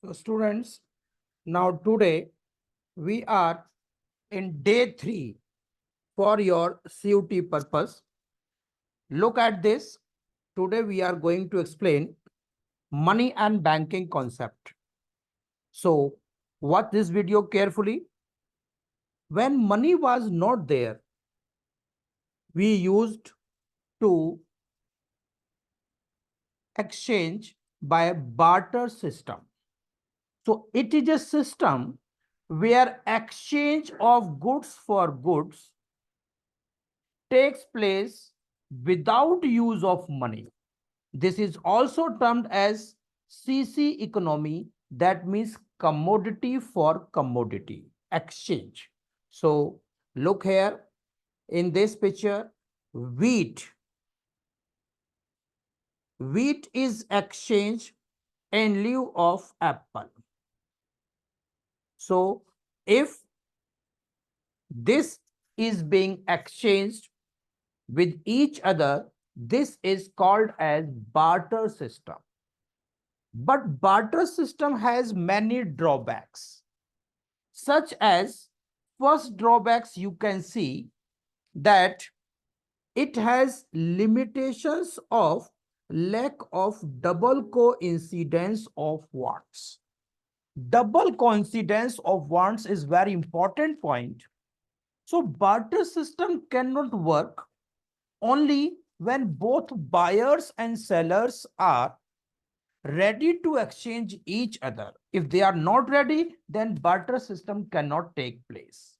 So students, now today we are in day 3 for your CUT purpose. Look at this. Today we are going to explain money and banking concept. So watch this video carefully. When money was not there, we used to exchange by barter system. So it is a system where exchange of goods for goods takes place without use of money. This is also termed as CC economy, that means commodity for commodity exchange. So look here in this picture, wheat. Wheat is exchanged in lieu of apple. So if this is being exchanged with each other, this is called as barter system. But barter system has many drawbacks, such as first drawbacks you can see that it has limitations of lack of double coincidence of wants. Double coincidence of wants is very important point. So barter system cannot work only when both buyers and sellers are ready to exchange each other. If they are not ready, then barter system cannot take place.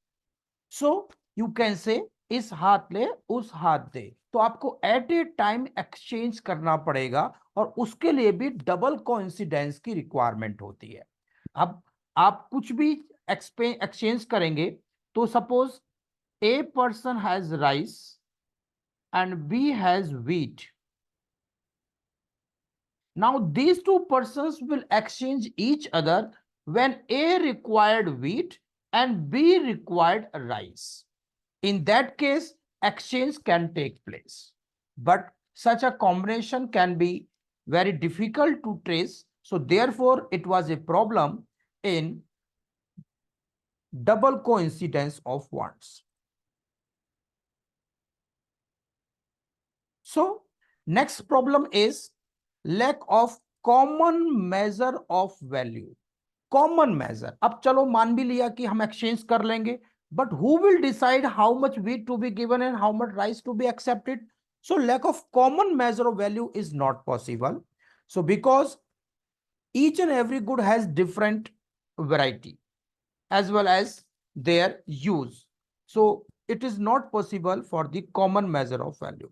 So you can say इस हाथ ले उस हाथ दे, तो आपको eight ए time exchange करना पड़ेगा और उसके लिए भी डबल कोइंसिडेंस की रिक्वायरमेंट होती है. अब आप कुछ भी एक्सचेंज करेंगे तो suppose a person has rice and B has wheat. Now these two persons will exchange each other when A required wheat and B required rice. In that case, exchange can take place. But such a combination can be very difficult to trace. So therefore, it was a problem in double coincidence of wants. So next problem is lack of common measure of value. Common measure. अब चलो मान भी लिया कि हम exchange कर लेंगे, but who will decide how much wheat to be given and how much rice to be accepted? So lack of common measure of value is not possible. So because each and every good has different variety as well as their use. So it is not possible for the common measure of value.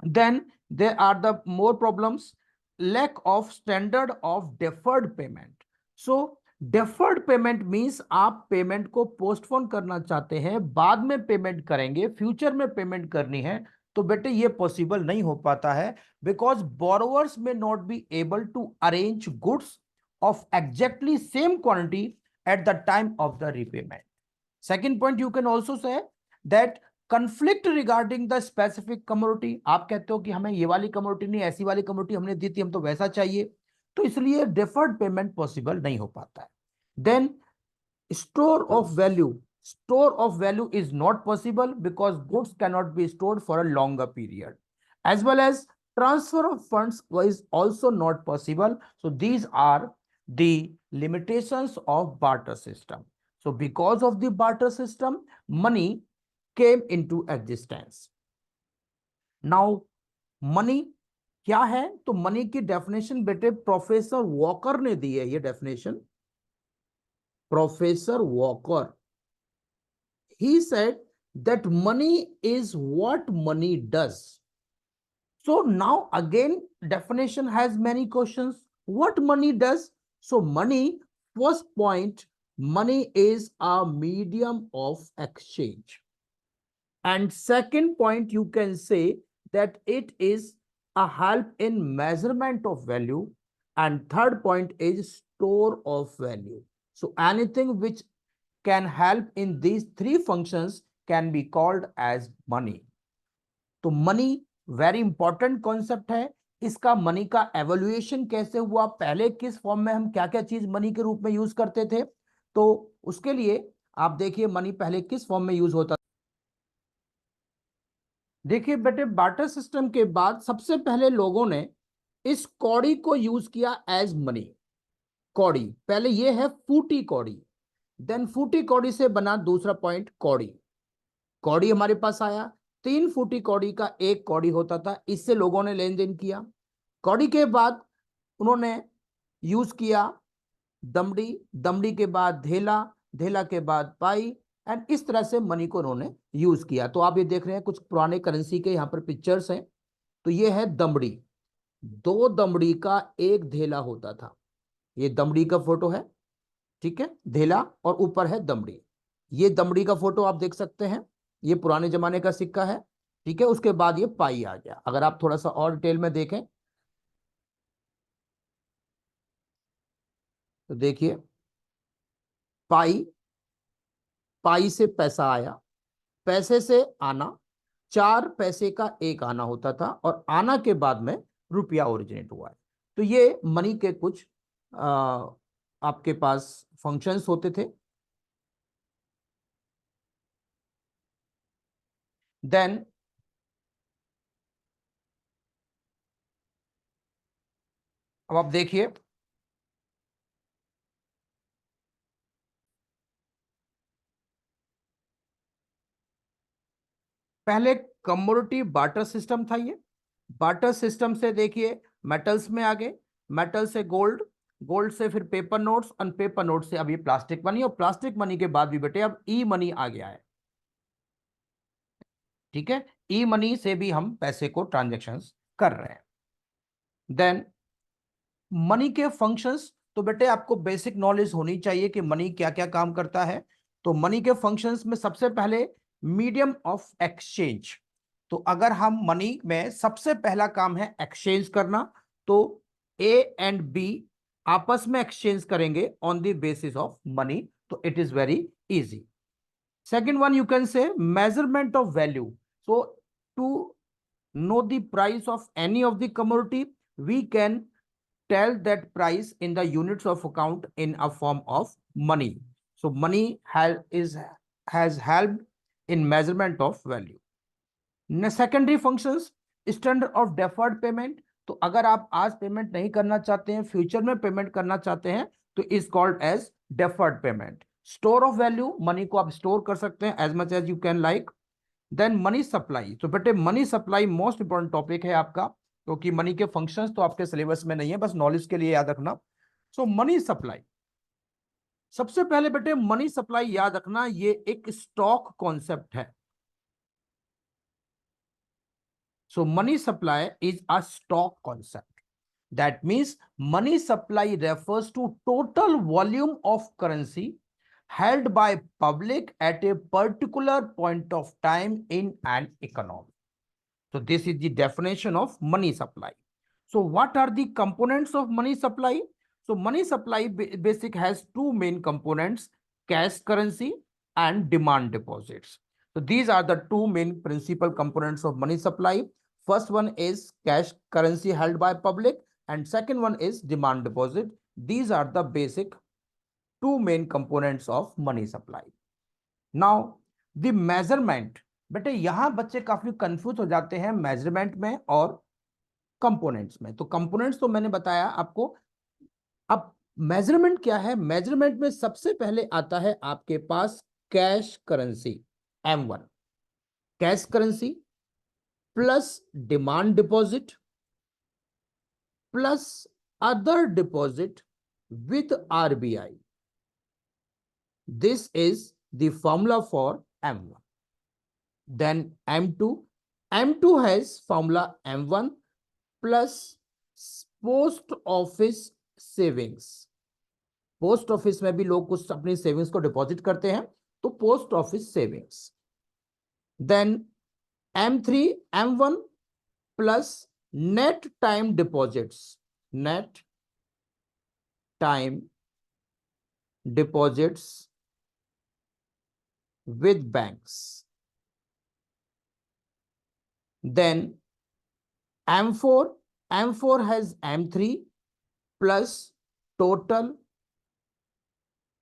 Then there are the more problems, lack of standard of deferred payment. So deferred payment means आप payment को postpone करना चाहते हैं, बाद में payment करेंगे, future में payment करनी है, तो बेटे ये पॉसिबल नहीं हो पाता है because borrowers may not be able to arrange goods of exactly same quantity at the time of the repayment. Second point, you can also say that conflict regarding the specific commodity. आप कहते हो कि हमें ये वाली commodity नहीं, ऐसी वाली कमोडिटी हमने दी थी, हम तो वैसा चाहिए, तो इसलिए deferred payment possible नहीं हो पाता है. Then store of value. Store of value is not possible because goods cannot be stored for a longer period. As well as transfer of funds is also not possible. So these are the limitations of barter system. So because of the barter system, money came into existence. Now money क्या है? तो money की definition बेटे professor walker ने दी है. ये definition professor walker, he said that money is what money does. So now again definition has many questions. What money does? So money, first point, money is a medium of exchange. And second point, you can say that it is a help in measurement of value. And third point is store of value. So anything which can help in these three functions can be called as money. तो money very important concept है. इसका money का एवोल्यूएशन कैसे हुआ, पहले किस form में हम क्या क्या चीज मनी के रूप में यूज करते थे। तो उसके लिए आप देखिए मनी पहले किस फॉर्म में यूज होता। देखिए बेटे, बार्टर सिस्टम के बाद सबसे पहले लोगों ने इस कौड़ी को यूज किया एज मनी। कौड़ी पहले ये है फूटी कौड़ी, देन फूटी कौड़ी से बना दूसरा पॉइंट कौड़ी। कौड़ी हमारे पास आया, 3 फूटी कौड़ी का एक कौड़ी होता था, इससे लोगों ने लेन देन किया। कौड़ी के बाद उन्होंने यूज किया दमड़ी, दमड़ी के बाद धेला, धेला के बाद पाई, एंड इस तरह से मनी को उन्होंने यूज किया। तो आप ये देख रहे हैं कुछ पुराने करेंसी के यहाँ पर पिक्चर्स हैं। तो ये है दमड़ी, 2 दमड़ी का एक धेला होता था। ये दमड़ी का फोटो है, ठीक है, धेला और ऊपर है दमड़ी। ये दमड़ी का फोटो आप देख सकते हैं, ये पुराने जमाने का सिक्का है, ठीक है। उसके बाद ये पाई आ गया। अगर आप थोड़ा सा और डिटेल में देखें तो देखिए पाई, पाई से पैसा आया, पैसे से आना, 4 पैसे का एक आना होता था, और आना के बाद में रुपया ओरिजिनेट हुआ है। तो ये मनी के कुछ आपके पास फंक्शंस होते थे। देन अब आप देखिए, पहले कमोडिटी बार्टर सिस्टम था। ये बार्टर सिस्टम से देखिए मेटल्स में आ गए, मेटल से गोल्ड, गोल्ड से फिर पेपर नोट्स, और पेपर नोट से अब ये प्लास्टिक मनी, और प्लास्टिक मनी के बाद भी बेटे अब ई मनी आ गया है, ठीक है। ई मनी से भी हम पैसे को ट्रांजेक्शन्स कर रहे हैं। देन मनी के फंक्शंस, तो बेटे आपको बेसिक नॉलेज होनी चाहिए कि मनी क्या क्या काम करता है। तो मनी के फंक्शंस में सबसे पहले मीडियम ऑफ एक्सचेंज। तो अगर हम मनी में सबसे पहला काम है एक्सचेंज करना, तो ए एंड बी आपस में एक्सचेंज करेंगे on the basis of money, तो it is very easy. Second one, you can say measurement of value. So to know the price of any of the commodity, we can tell that price in the units of account in a form of money. So money has helped in measurement of value. Secondary functions, standard of deferred payment। तो अगर आप आज payment नहीं करना चाहते हैं, future में payment करना चाहते हैं, तो is called as deferred payment. Store of value, money को आप स्टोर कर सकते हैं as much as you can like. Then money supply, तो बेटे money supply most important topic है आपका, क्योंकि मनी के फंक्शंस तो आपके सिलेबस में नहीं है, बस नॉलेज के लिए याद रखना। सो मनी सप्लाई, सबसे पहले बेटे मनी सप्लाई याद रखना, ये एक स्टॉक कॉन्सेप्ट है। So money supply is a stock concept. That means money supply refers to total volume of currency held by public at a particular point of time in an economy. So this is the definition of money supply. So what are the components of money supply? So money supply basic has two main components, cash currency and demand deposits. So these are the two main principal components of money supply. First one is cash currency held by public, and second one is demand deposit. These are the basic two main components of money supply. Now the measurement, बेटे यहां बच्चे काफी confuse हो जाते हैं measurement में और components में। तो कंपोनेंट्स तो मैंने बताया आपको, अब मेजरमेंट क्या है। मेजरमेंट में सबसे पहले आता है आपके पास cash currency M1, cash currency plus demand deposit plus other deposit with RBI। This is the formula for M1. Then M2. M2 has formula M1 plus post office savings. Post office में भी लोग कुछ अपनी savings को deposit करते हैं, तो post office savings. Then M3 M1 plus net time deposits, net time deposits with banks. Then M4 M4 has M3 plus total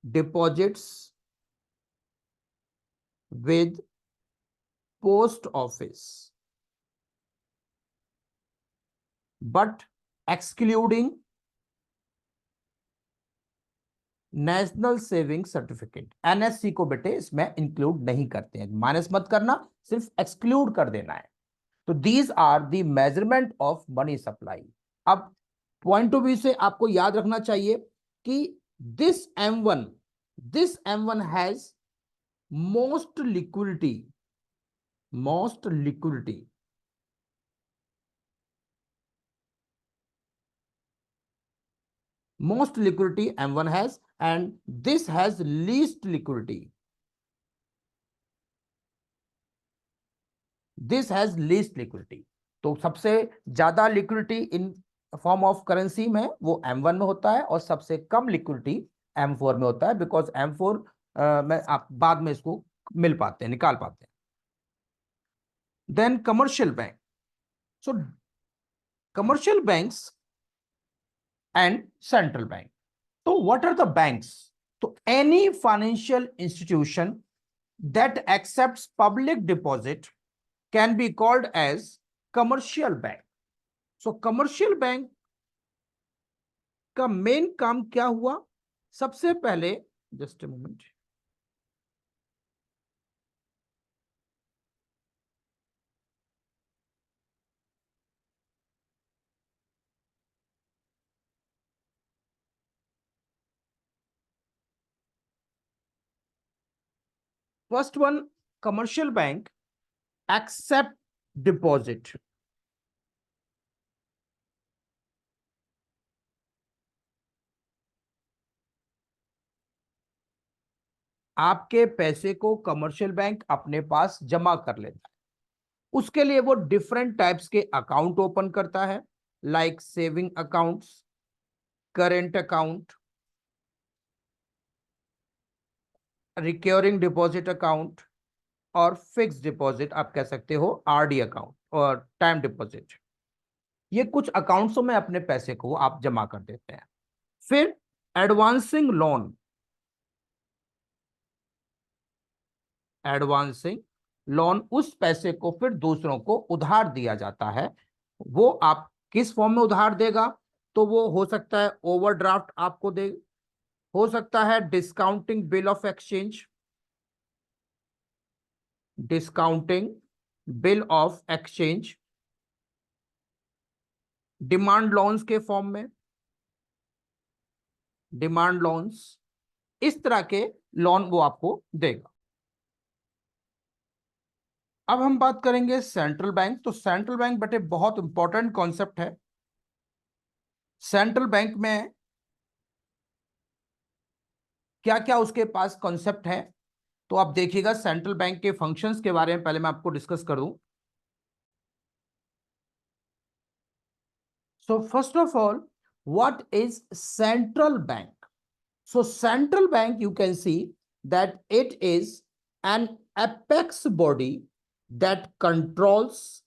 deposits with post office, but excluding national saving certificate. NSC को बेटे इसमें include नहीं करते हैं, minus मत करना, सिर्फ exclude कर देना है। तो these are the measurement of money supply. अब पॉइंट ऑफ व्यू से आपको याद रखना चाहिए कि this M1 has most liquidity, most liquidity, most liquidity M1 has, and this has least liquidity, this has least liquidity। तो सबसे ज्यादा liquidity in form of currency में वो M1 में होता है और सबसे कम लिक्विडिटी M4 में होता है, बिकॉज M4 में आप बाद में इसको मिल पाते हैं, निकाल पाते हैं। Then commercial bank, so commercial banks and central bank. तो व्हाट आर द बैंक्स? तो any financial institution that accepts public deposit can be called as commercial bank. So commercial bank का मेन काम क्या हुआ? सबसे पहले, just a moment, first one, commercial bank accept deposit. आपके पैसे को कमर्शियल बैंक अपने पास जमा कर लेता है। उसके लिए वो डिफरेंट टाइप्स के अकाउंट ओपन करता है, like saving accounts, current account, recurring deposit account और फिक्स डिपॉजिट, आप कह सकते हो आरडी अकाउंट और टाइम डिपॉजिट। ये कुछ अकाउंट्सों में अपने पैसे को आप जमा कर देते हैं। फिर एडवांसिंग लोन, एडवांसिंग लोन, उस पैसे को फिर दूसरों को उधार दिया जाता है। वो आप किस फॉर्म में उधार देगा? तो वो हो सकता है ओवरड्राफ्ट आपको दे, हो सकता है discounting bill of exchange, discounting bill of exchange, demand loans के फॉर्म में, डिमांड लोन्स, इस तरह के लोन वो आपको देगा। अब हम बात करेंगे सेंट्रल बैंक। तो सेंट्रल बैंक बेटे बहुत इंपॉर्टेंट कॉन्सेप्ट है। सेंट्रल बैंक में क्या क्या उसके पास कॉन्सेप्ट है, तो आप देखिएगा सेंट्रल बैंक के फंक्शंस के बारे में पहले मैं आपको डिस्कस कर दूं। So first of all, what is central bank? So central bank, you can see that it is an apex body that controls,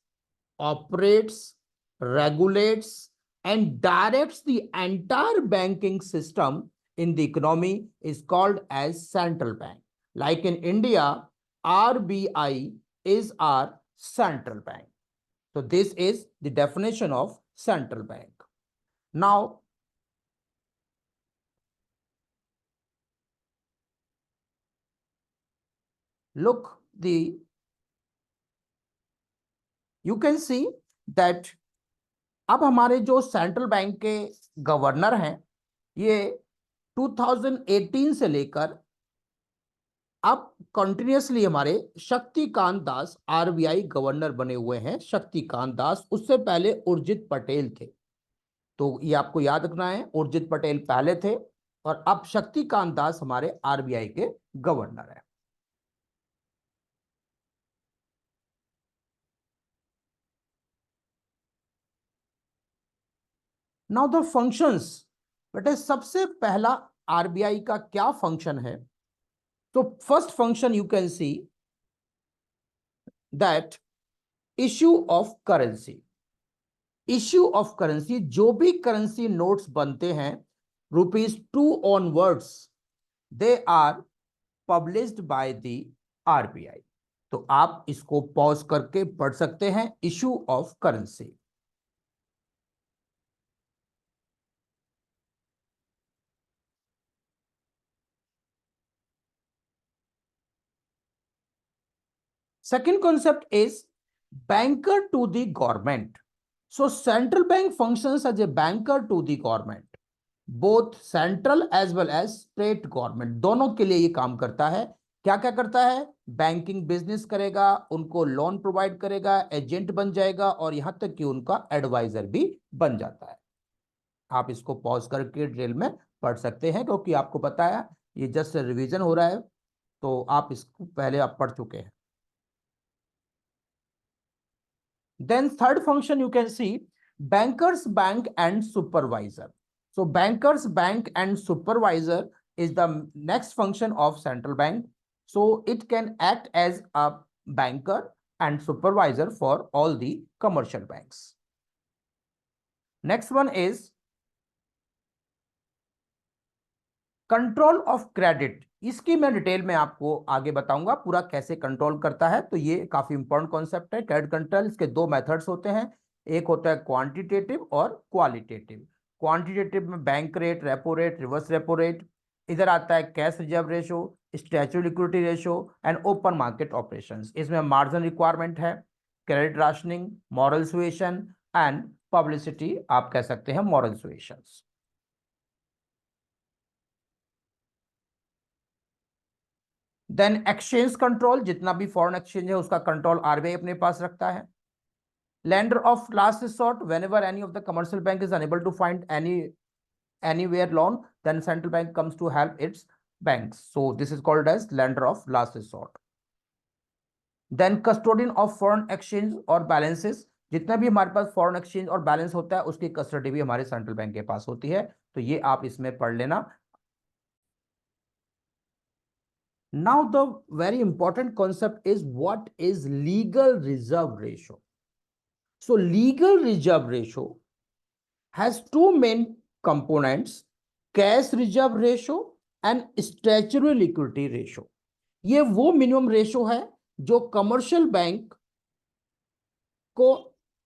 operates, regulates, and directs the entire banking system in the economy is called as central bank. Like in India, RBI is our central bank. So this is the definition of central bank. Now, look, you can see that अब हमारे जो central bank के governor हैं, ये 2018 से लेकर अब continuously हमारे शक्तिकांत दास आरबीआई गवर्नर बने हुए हैं। शक्तिकांत दास, उससे पहले उर्जित पटेल थे। तो ये आपको याद रखना है, उर्जित पटेल पहले थे और अब शक्तिकांत दास हमारे आरबीआई के गवर्नर हैं। नाउ द फंक्शंस, बेटे सबसे पहला आरबीआई का क्या फंक्शन है? तो first function you can see that issue of currency, issue of currency, जो भी करेंसी नोट्स बनते हैं ₹2 onwards, they are published by the RBI. तो आप इसको पॉज करके पढ़ सकते हैं, issue of currency. Second concept is banker to the government. So central bank functions as a banker to the government. Both central as well as state government, दोनों के लिए ये काम करता है। क्या क्या करता है? बैंकिंग बिजनेस करेगा, उनको लोन प्रोवाइड करेगा, एजेंट बन जाएगा और यहां तक कि उनका एडवाइजर भी बन जाता है। आप इसको पॉज करके ड्रिल में पढ़ सकते हैं, क्योंकि आपको पता है ये जस्ट रिवीजन हो रहा है, तो आप इसको पहले आप पढ़ चुके हैं। Then third function you can see, bankers bank and supervisor. So bankers bank and supervisor is the next function of central bank. So it can act as a banker and supervisor for all the commercial banks. Next one is control of credit. इसकी मैं detail में आपको आगे बताऊंगा पूरा कैसे control करता है। तो ये काफी इंपॉर्टेंट कॉन्सेप्ट है क्रेडिट कंट्रोल। इसके दो मेथड्स होते हैं, एक होता है क्वांटिटेटिव और क्वालिटेटिव। क्वांटिटेटिव में bank rate, repo rate, reverse repo rate. इधर आता है cash reserve ratio, statutory liquidity ratio and open market operations. इसमें मार्जिन रिक्वायरमेंट है, credit rationing, moral suasion and publicity, आप कह सकते हैं मॉरल सुएशंस। देन एक्सचेंज कंट्रोल, जितना भी फॉरेन एक्सचेंज है उसका कंट्रोल आरबीआई अपने पास रखता है। Lender of last resort, whenever any of the commercial bank is unable to find anywhere loan, then central bank comes to help its banks. So this is called as lender of last resort. Then custodian of foreign exchange और balances, जितना भी हमारे पास foreign exchange और balance होता है उसकी custody भी हमारे सेंट्रल बैंक के पास होती है। तो ये आप इसमें पढ़ लेना। Now the very important concept is what is legal reserve ratio. So legal reserve ratio has two main components, cash reserve ratio and statutory liquidity ratio. ये वो मिनिमम रेशो है जो कमर्शियल बैंक को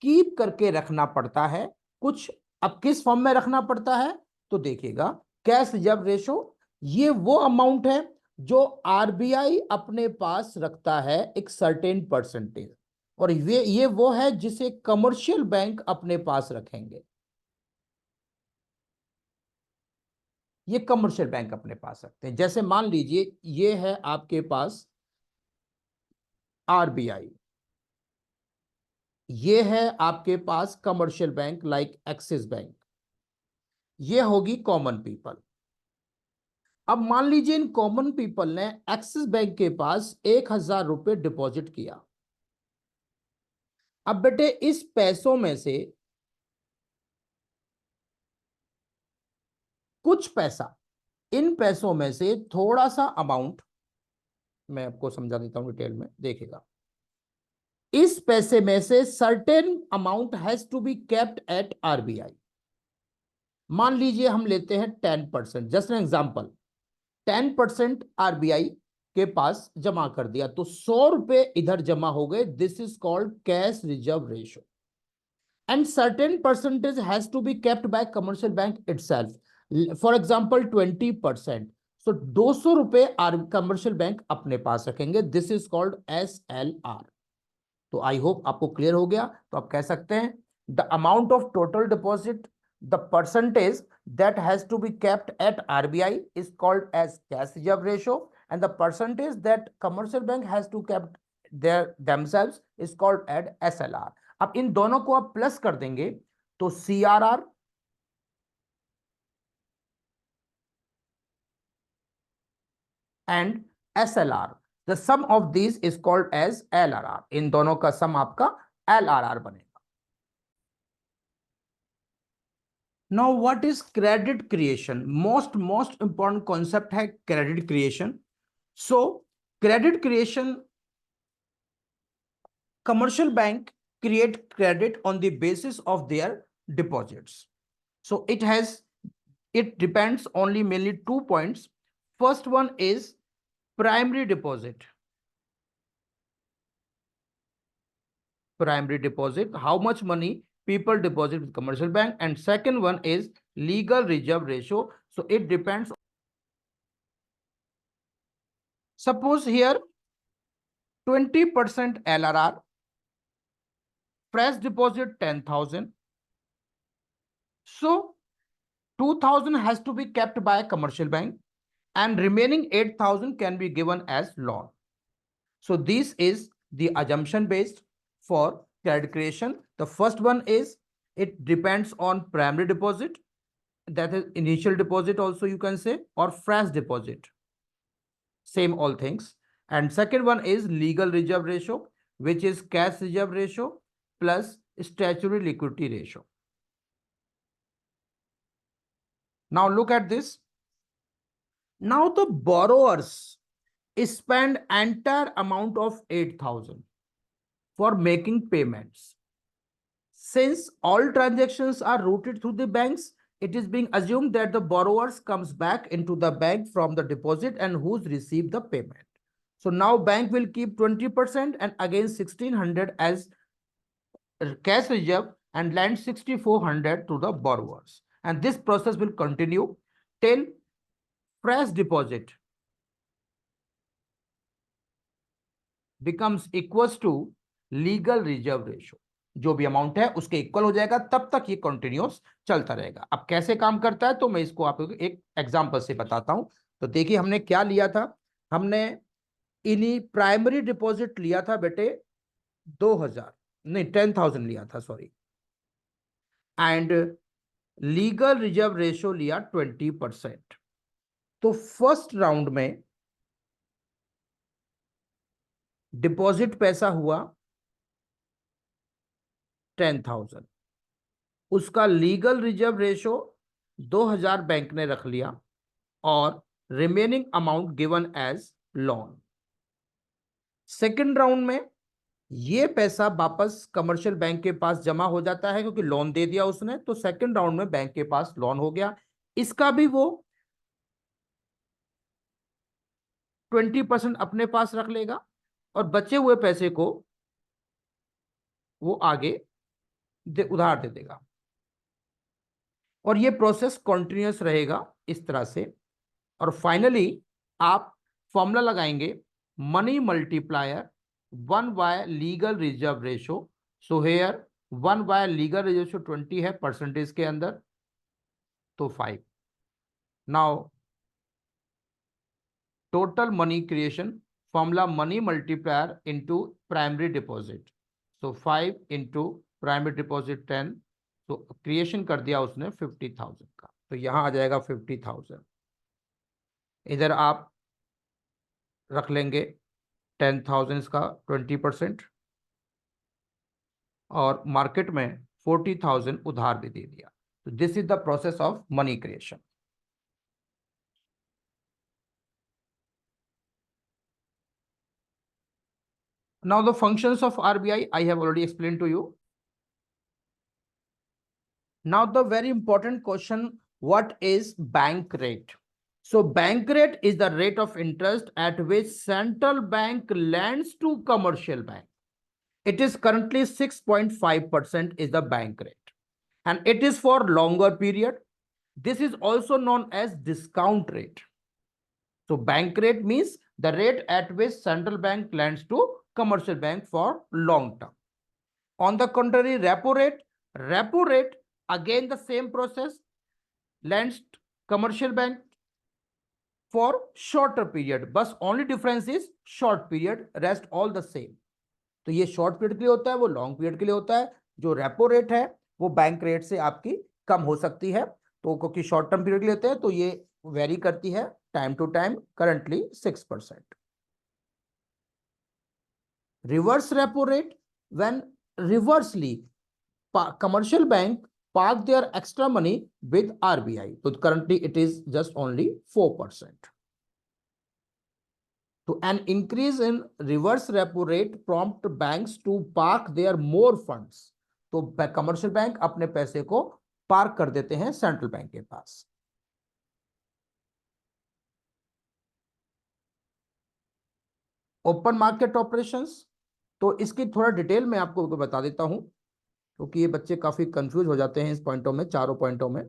कीप करके रखना पड़ता है। कुछ अब किस फॉर्म में रखना पड़ता है तो देखिएगा, कैश रिजर्व रेशो ये वो अमाउंट है जो आरबीआई अपने पास रखता है एक सर्टेन परसेंटेज, और ये वो है जिसे कमर्शियल बैंक अपने पास रखेंगे। ये कमर्शियल बैंक अपने पास रखते हैं। जैसे मान लीजिए ये है आपके पास आरबीआई, ये है आपके पास commercial bank like Axis bank, ये होगी कॉमन पीपल। अब मान लीजिए इन कॉमन पीपल ने एक्सिस बैंक के पास 1,000 रुपए डिपॉजिट किया। अब बेटे इस पैसों में से कुछ पैसा, इन पैसों में से थोड़ा सा अमाउंट मैं आपको समझा देता हूं डिटेल में, देखिएगा। इस पैसे में से certain amount has to be kept at RBI. मान लीजिए हम लेते हैं 10%, जस्ट एन एग्जांपल, 10% आरबीआई के पास जमा कर दिया तो 100 रुपए इधर जमा हो गए। This is called cash reserve ratio and certain percentage has to be kept by commercial bank itself. For example 20%, so 200 रुपए कमर्शियल बैंक अपने पास रखेंगे। This is called SLR। तो आई होप आपको क्लियर हो गया। तो आप कह सकते हैं the amount of total deposit, the percentage that has to be kept at RBI is called as cash reserve ratio, and the percentage that commercial bank has to kept themselves is called as SLR. अब इन दोनों को आप plus कर देंगे तो CRR and SLR, the sum of these is called as LRR. इन दोनों का सम आपका LRR बनेगा। Now what is credit creation? Most important concept है credit creation. So credit creation, commercial bank create credit on the basis of their deposits. So it depends only mainly 2 points. First one is primary deposit. Primary deposit, how much money people deposit with commercial bank. And second one is legal reserve ratio. So it depends. Suppose here 20% LRR, fresh deposit 10,000. So 2,000 has to be kept by a commercial bank and remaining 8,000 can be given as loan. So this is the assumption based for credit creation. The first one is it depends on primary deposit, that is initial deposit also you can say, or fresh deposit, same all things. And second one is legal reserve ratio, which is cash reserve ratio plus statutory liquidity ratio. Now look at this. Now the borrowers spend entire amount of 8,000 for making payments. Since all transactions are routed through the banks, it is being assumed that the borrowers comes back into the bank from the deposit and who's received the payment. So now bank will keep 20% and again 1,600 as cash reserve and lend 6,400 to the borrowers. And this process will continue till fresh deposit becomes equals to legal reserve ratio. जो भी amount है उसके equal हो जाएगा, तब तक ये continuous चलता रहेगा. अब कैसे काम करता है तो मैं इसको आपको एक एग्जांपल से बताता हूं. तो देखिए हमने क्या लिया था, हमने इन्हीं प्राइमरी डिपॉजिट लिया था बेटे 2,000 नहीं 10,000 लिया था sorry, and legal reserve ratio लिया 20%. तो फर्स्ट राउंड में डिपॉजिट पैसा हुआ 10,000, उसका लीगल रिजर्व रेशियो 2,000 बैंक ने रख लिया और remaining amount given as loan. Second round में ये पैसा वापस कमर्शियल बैंक के पास जमा हो जाता है क्योंकि लोन दे दिया उसने. तो सेकेंड राउंड में बैंक के पास लोन हो गया, इसका भी वो 20% अपने पास रख लेगा और बचे हुए पैसे को वो आगे उधार दे देगा. और ये प्रोसेस कंटिन्यूअस रहेगा इस तरह से. और फाइनली आप फॉर्मूला लगाएंगे money multiplier 1 by legal reserve ratio. So here 1 by legal reserve ratio 20 है परसेंटेज के अंदर, तो 5. Now total money creation formula money multiplier into primary deposit. So 5 into primary deposit 10. तो क्रिएशन कर दिया उसने 50,000 का, तो यहां आ जाएगा 50,000. इधर आप रख लेंगे 10,000 का 20% और मार्केट में 40,000 उधार भी दे दिया. तो this is the process of money creation. Now the functions of RBI I have already explained to you. Now the very important question, what is bank rate? So bank rate is the rate of interest at which central bank lends to commercial bank. It is currently 6.5% is the bank rate and it is for longer period. This is also known as discount rate. So bank rate means the rate at which central bank lends to commercial bank for long term. On the contrary, repo rate again the same process, lends commercial bank for shorter period, बस only difference is short period, rest all the same. तो ये short period के लिए होता है, वो long period के लिए होता है. जो repo rate है वो बैंक रेट से आपकी कम हो सकती है, तो क्योंकि शॉर्ट टर्म पीरियड के लिए होते हैं तो ये वेरी करती है time to time. Currently 6%. Reverse repo rate, when reversely commercial bank park their extra money with RBI. So currently it is just only 4%. तो an increase in reverse repo rate prompt banks to park their more funds. तो commercial bank अपने पैसे को park कर देते हैं central bank के पास। Open market operations, तो इसकी थोड़ा डिटेल में आपको बता देता हूं, क्योंकि ये बच्चे काफी कंफ्यूज हो जाते हैं इस पॉइंटों में, चारों पॉइंटों में।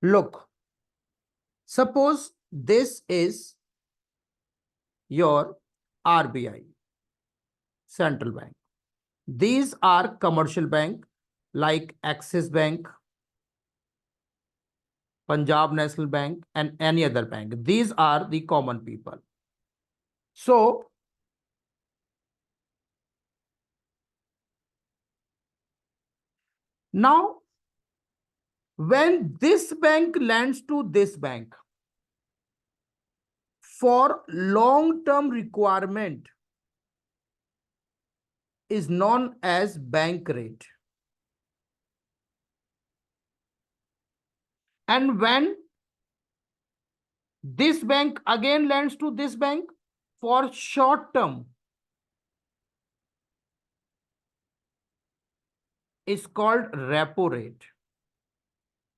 Look, suppose this is your RBI, central bank. These are commercial bank like Axis Bank, Punjab National Bank, and any other bank. These are the common people. So, now when this bank lends to this bank for long-term requirement is known as bank rate. And when this bank again lends to this bank for short term is called repo rate.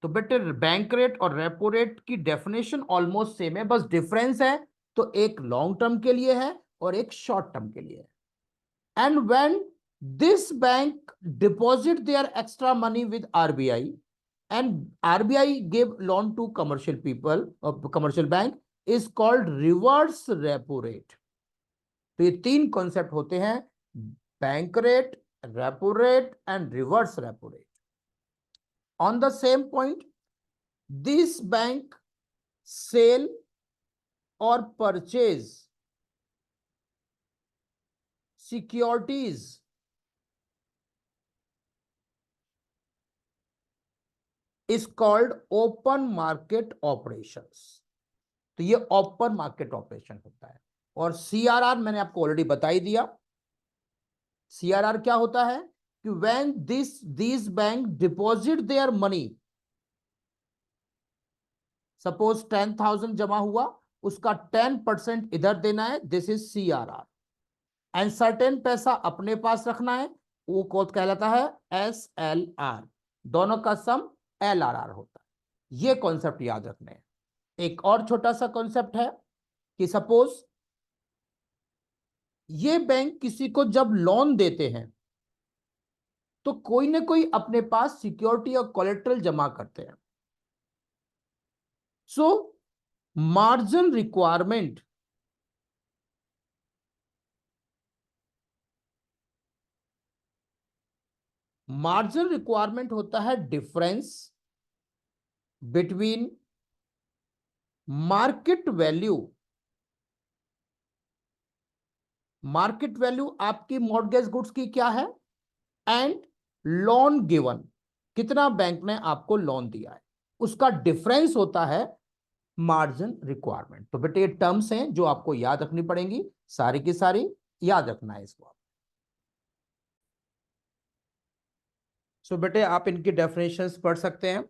तो बेटे bank rate और repo rate की definition almost same है, बस difference है तो एक long term के लिए है और एक शॉर्ट टर्म के लिए है। And when this bank deposit their extra money with RBI and RBI give loan to commercial people और commercial bank is called reverse repo rate. तो ये तीन कॉन्सेप्ट होते हैं, bank rate, repo rate and reverse repo rate. On the same point, this bank sell or purchase securities is called open market operations। तो ये open market operation होता है। और सीआरआर मैंने आपको ऑलरेडी बता ही दिया। सीआरआर क्या होता है कि when this bank deposit their money, suppose 10,000 जमा हुआ, उसका 10% इधर देना है, this is CRR. And certain पैसा अपने पास रखना है, वो कोड कहलाता है एसएलआर। दोनों का सम एलआरआर होता है। ये कॉन्सेप्ट याद रखने हैं। एक और छोटा सा कॉन्सेप्ट है कि सपोज ये बैंक किसी को जब लोन देते हैं तो कोई ना कोई अपने पास सिक्योरिटी और कोलेट्रल जमा करते हैं। सो मार्जिन रिक्वायरमेंट होता है डिफरेंस बिटवीन मार्केट वैल्यू आपकी मॉर्गेज गुड्स की क्या है, एंड लोन गिवन, कितना बैंक ने आपको लोन दिया है, उसका डिफरेंस होता है मार्जिन रिक्वायरमेंट। तो बेटे ये टर्म्स हैं जो आपको याद रखनी पड़ेंगी, सारी की सारी याद रखना है इसको। सो बेटे आप इनकी डेफिनेशंस पढ़ सकते हैं।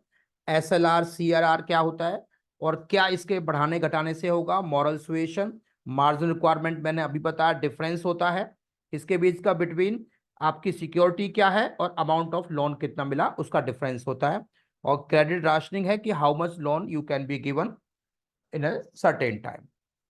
एसएलआर सीआरआर क्या होता है और क्या इसके बढ़ाने घटाने से होगा, मॉरल सुएशन, मार्जिन रिक्वायरमेंट मैंने अभी बताया डिफरेंस होता है इसके बीच का, बिटवीन आपकी सिक्योरिटी क्या है और अमाउंट ऑफ लोन कितना मिला उसका डिफरेंस होता है। और क्रेडिट राशनिंग है कि how much loan you can be given in a certain time.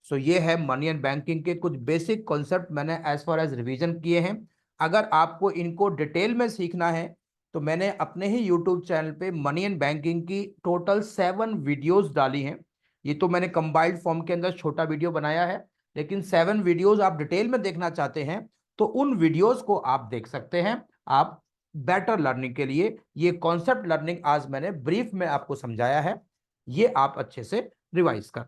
So ये है मनी एंड बैंकिंग के कुछ बेसिक कॉन्सेप्ट मैंने एज फार एज रिवीजन किए हैं। अगर आपको इनको डिटेल में सीखना है तो मैंने अपने ही यूट्यूब चैनल पे मनी एंड बैंकिंग की टोटल 7 वीडियोस डाली हैं। ये तो मैंने कंबाइंड फॉर्म के अंदर छोटा वीडियो बनाया है, लेकिन 7 वीडियोस आप डिटेल में देखना चाहते हैं तो उन वीडियोस को आप देख सकते हैं। आप बेटर लर्निंग के लिए ये कॉन्सेप्ट लर्निंग आज मैंने ब्रीफ में आपको समझाया है, ये आप अच्छे से रिवाइज कर